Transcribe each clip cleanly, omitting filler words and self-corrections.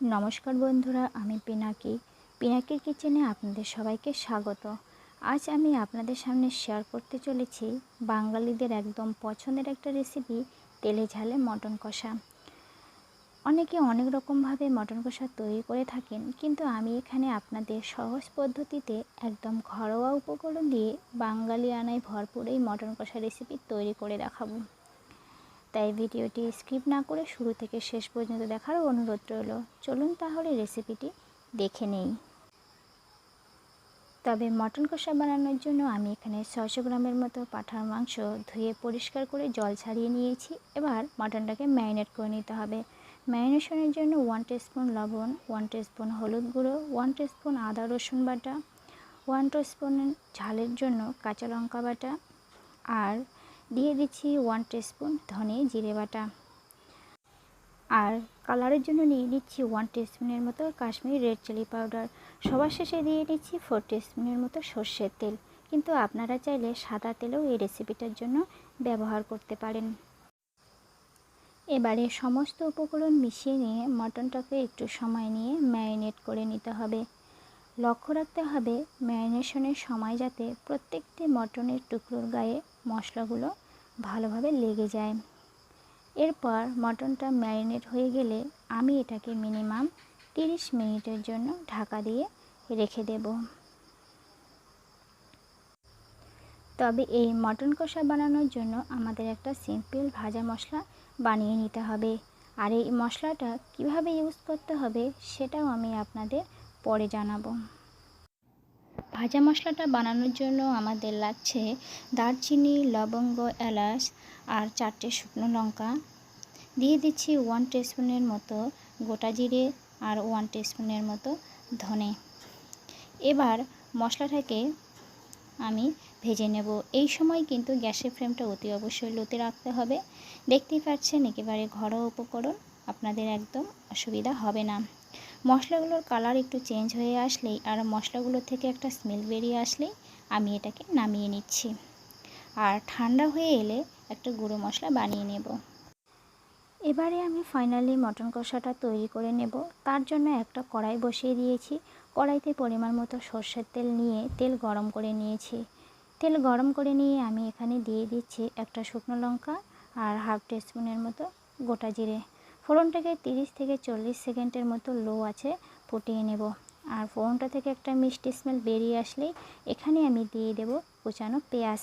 নমস্কার বন্ধুরা, আমি পিনাকির কিচেনে আপনাদের সবাইকে স্বাগত। আজ আমি আপনাদের সামনে শেয়ার করতে চলেছি বাঙালিদের একদম পছন্দের একটা রেসিপি, তেলে ঝালে মটন কষা। অনেকে অনেক রকমভাবে মটন কষা তৈরি করে থাকেন, কিন্তু আমি এখানে আপনাদের সহজ পদ্ধতিতে একদম ঘরোয়া উপকরণ দিয়ে বাঙালি আনায় ভরপুর এই মটন কষা রেসিপি তৈরি করে দেখাবো। তাই ভিডিওটি স্কিপ না করে শুরু থেকে শেষ পর্যন্ত দেখার অনুরোধ রইল। চলুন তাহলে রেসিপিটি দেখে নেই। তবে মটন কষা বানানোর জন্য আমি এখানে 600 গ্রামের মতো পাঁঠার মাংস ধুয়ে পরিষ্কার করে জল ছাড়িয়ে নিয়েছি। এবার মটনটাকে ম্যারিনেট করে নিতে হবে। ম্যারিনেশনের জন্য 1 টিস্পুন লবণ, 1 টিস্পুন হলুদ গুঁড়ো, 1 টিস্পুন আদা রসুন বাটা, 1 টিস্পুন ঝালের জন্য কাঁচা লঙ্কা বাটা, আর দিয়ে দিচ্ছি 1 টিস্পুন ধনে জিরে বাটা। আর কালারের জন্য নিয়ে নিচ্ছি 1 টিস্পুনের মতো কাশ্মীরি রেড চিলি পাউডার। সবার শেষে দিয়ে নিচ্ছি 4 টিস্পুনের মতো সর্ষের তেল, কিন্তু আপনারা চাইলে সাদা তেলও এই রেসিপিটার জন্য ব্যবহার করতে পারেন। এবারে সমস্ত উপকরণ মিশিয়ে নিয়ে মটনটাকে একটু সময় নিয়ে ম্যারিনেট করে নিতে হবে। লক্ষ্য রাখতে হবে ম্যারিনেশনের সময় যাতে প্রত্যেকটি মটনের টুকরোর গায়ে মশলাগুলো ভালোভাবে লেগে যায়। এরপর মটনটা ম্যারিনেট হয়ে গেলে আমি এটাকে মিনিমাম 30 মিনিটের জন্য ঢাকা দিয়ে রেখে দেব। তবে এই মটন কষা বানানোর জন্য আমাদের একটা সিম্পল ভাজা মশলা বানিয়ে নিতে হবে, আর এই মশলাটা কিভাবে ইউজ করতে হবে সেটাও আমি আপনাদের পরে জানাবো। ভাজা মশলাটা বানানোর জন্য আমাদের লাগছে দারচিনি, লবঙ্গ, এলাচ আর 4টে শুকনো লঙ্কা। দিয়ে দিচ্ছি 1 টিস্পুনের মতো গোটা জিরে আর 1 টিস্পুনের মতো ধনে। এবার মশলাটাকে আমি ভেজে নেব। এই সময় কিন্তু গ্যাসের ফ্লেমটা অতি অবশ্যই লোতে রাখতে হবে। দেখতেই পাচ্ছেন একেবারে ঘরোয়া উপকরণ, আপনাদের একদম অসুবিধা হবে না। মশলাগুলোর কালার একটু চেঞ্জ হয়ে আসলেই আর মশলাগুলো থেকে একটা স্মেল বেরিয়ে আসলেই আমি এটাকে নামিয়ে নিচ্ছি। আর ঠান্ডা হয়ে এলে একটা গুঁড়ো মশলা বানিয়ে নেব। এবারে আমি ফাইনালি মটন কষাটা তৈরি করে নেব। তার জন্য একটা কড়াই বসিয়ে দিয়েছি। কড়াইতে পরিমাণ মতো সর্ষের তেল নিয়ে তেল গরম করে নিয়েছি। তেল গরম করে নিয়ে আমি এখানে দিয়ে দিচ্ছি একটা শুকনো লঙ্কা আর হাফ টিস্পুনের মতো গোটা জিরে। ফোড়নটাকে 30 থেকে 40 সেকেন্ডের মতো লো আছে ফুটিয়ে নেব। আর ফোড়নটা থেকে একটা মিষ্টি স্মেল বেরিয়ে আসলেই এখানে আমি দিয়ে দেব কুচানো পেঁয়াজ।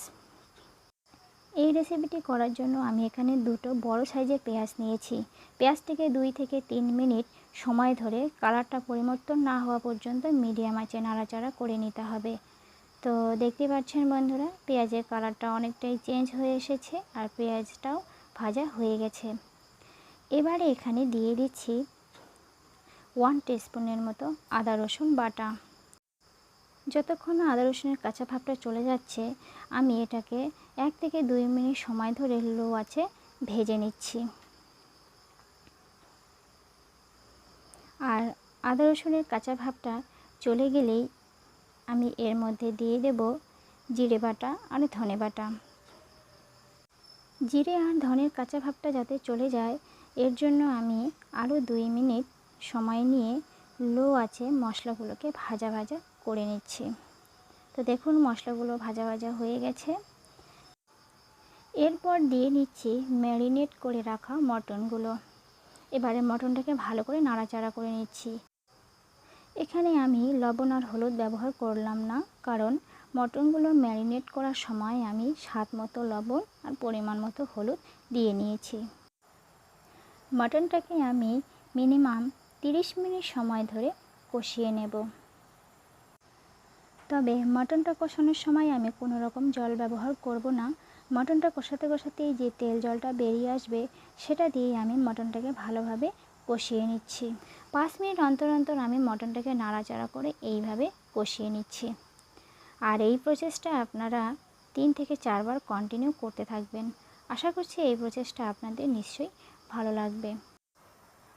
এই রেসিপিটি করার জন্য আমি এখানে দুটো বড় সাইজের পেঁয়াজ নিয়েছি। পেঁয়াজটিকে 2 থেকে 3 মিনিট সময় ধরে কালারটা পরিবর্তন না হওয়া পর্যন্ত মিডিয়াম আঁচে নাড়াচাড়া করে নিতে হবে। তো দেখতে পাচ্ছেন বন্ধুরা, পেঁয়াজের কালারটা অনেকটাই চেঞ্জ হয়ে এসেছে আর পেঁয়াজটাও ভাজা হয়ে গেছে। এবারে এখানে দিয়ে দিচ্ছি 1 টিস্পুনের মতো আদা রসুন বাটা। যতক্ষণ না আদা রসুনের কাঁচা ভাবটা চলে যাচ্ছে আমি এটাকে 1 থেকে 2 মিনিট সময় ধরে লো আছে ভেজে নিচ্ছি। আর আদা রসুনের কাঁচা ভাবটা চলে গেলেই আমি এর মধ্যে দিয়ে দেব জিরে বাটা আর ধনে বাটা। জিরে আর ধনের কাঁচা ভাবটা যাতে চলে যায় এর জন্য আমি আরও 2 মিনিট সময় নিয়ে লো আছে মশলাগুলোকে ভাজা ভাজা করে নিচ্ছি। তো দেখুন মশলাগুলো ভাজা ভাজা হয়ে গেছে। এরপর দিয়ে নিচ্ছি ম্যারিনেট করে রাখা মটনগুলো। এবারে মটনটাকে ভালো করে নাড়াচাড়া করে নিচ্ছি। এখানে আমি লবণ আর হলুদ ব্যবহার করলাম না, কারণ মটনগুলো ম্যারিনেট করার সময় আমি স্বাদ মতো লবণ আর পরিমাণ মতো হলুদ দিয়ে নিয়েছি। মটনটাকে আমি মিনিমাম 30 মিনিট সময় ধরে কষিয়ে নেব। তবে মটনটা কষানোর সময় আমি কোনো রকম জল ব্যবহার করব না। মটনটা কষাতে কষাতেই যে তেল জলটা বেরিয়ে আসবে সেটা দিয়েই আমি মটনটাকে ভালোভাবে কষিয়ে নিচ্ছি। 5 মিনিট অন্তর অন্তর আমি মটনটাকে নাড়াচাড়া করে এইভাবে কষিয়ে নিচ্ছি। আর এই প্রসেসটা আপনারা 3 থেকে 4 বার কন্টিনিউ করতে থাকবেন। আশা করছি এই প্রসেসটা আপনাদের নিশ্চয়ই ভালো লাগবে।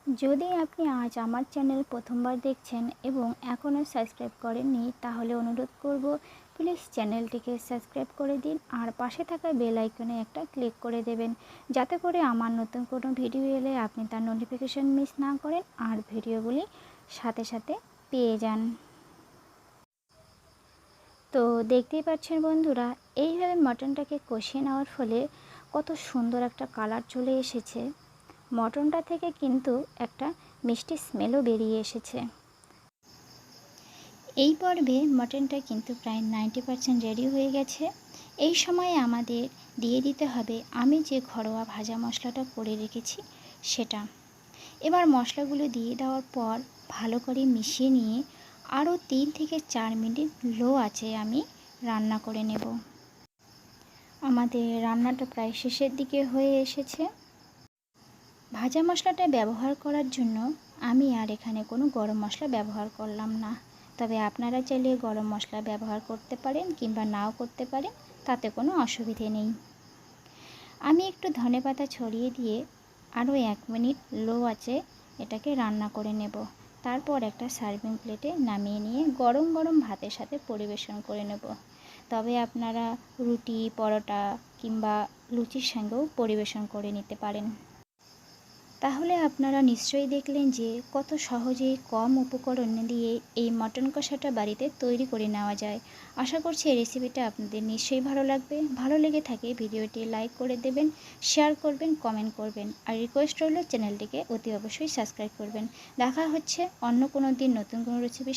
যদি আপনি আজ আমার চ্যানেল প্রথমবার দেখছেন এবং এখনও সাবস্ক্রাইব করেননি, তাহলে অনুরোধ করব প্লিজ চ্যানেলটিকে সাবস্ক্রাইব করে দিন আর পাশে থাকা বেল আইকনে একটা ক্লিক করে দেবেন, যাতে করে আমার নতুন কোনো ভিডিও এলে আপনি তার নোটিফিকেশন মিস না করেন আর ভিডিওগুলি সাথে সাথে পেয়ে যান। তো দেখতেই পাচ্ছেন বন্ধুরা, এইভাবে মটনটাকে কষিয়ে নেওয়ার ফলে কত সুন্দর একটা কালার চলে এসেছে। মটনটা থেকে কিন্তু একটা মিষ্টি স্মেলও বেরিয়ে এসেছে। এই পর্বে মটনটা কিন্তু প্রায় 90% রেডি হয়ে গেছে। এই সময়ে আমাদের দিয়ে দিতে হবে আমি যে ঘরোয়া ভাজা মশলাটা করে রেখেছি সেটা। এবার মশলাগুলো দিয়ে দেওয়ার পর ভালো করে মিশিয়ে নিয়ে আরও 3 থেকে 4 মিনিট লো আঁচে আমি রান্না করে নেব। আমাদের রান্নাটা প্রায় শেষের দিকে হয়ে এসেছে। ভাজা মশলাটা ব্যবহার করার জন্য আমি আর এখানে কোনো গরম মশলা ব্যবহার করলাম না, তবে আপনারা চাইলে গরম মশলা ব্যবহার করতে পারেন কিংবা নাও করতে পারেন, তাতে কোনো অসুবিধে নেই। আমি একটু ধনেপাতা ছড়িয়ে দিয়ে আরও 1 মিনিট লো আঁচে এটাকে রান্না করে নেব। তারপর একটা সার্ভিং প্লেটে নামিয়ে নিয়ে গরম গরম ভাতের সাথে পরিবেশন করে নেব। তবে আপনারা রুটি, পরোটা কিংবা লুচির সঙ্গেও পরিবেশন করে নিতে পারেন। তাহলে আপনারা নিশ্চয়ই দেখলেন যে কত সহজে কম উপকরণ দিয়ে এই মটন কষাটা বাড়িতে তৈরি করে নেওয়া যায়। আশা করছি এই রেসিপিটা আপনাদের নিশ্চয়ই ভালো লাগবে। ভালো লেগে থাকে ভিডিওটি লাইক করে দেবেন, শেয়ার করবেন, কমেন্ট করবেন আর রিকোয়েস্ট রইল চ্যানেলটিকে অতি অবশ্যই সাবস্ক্রাইব করবেন। দেখা হচ্ছে অন্য কোনো দিন নতুন কোনো রেসিপির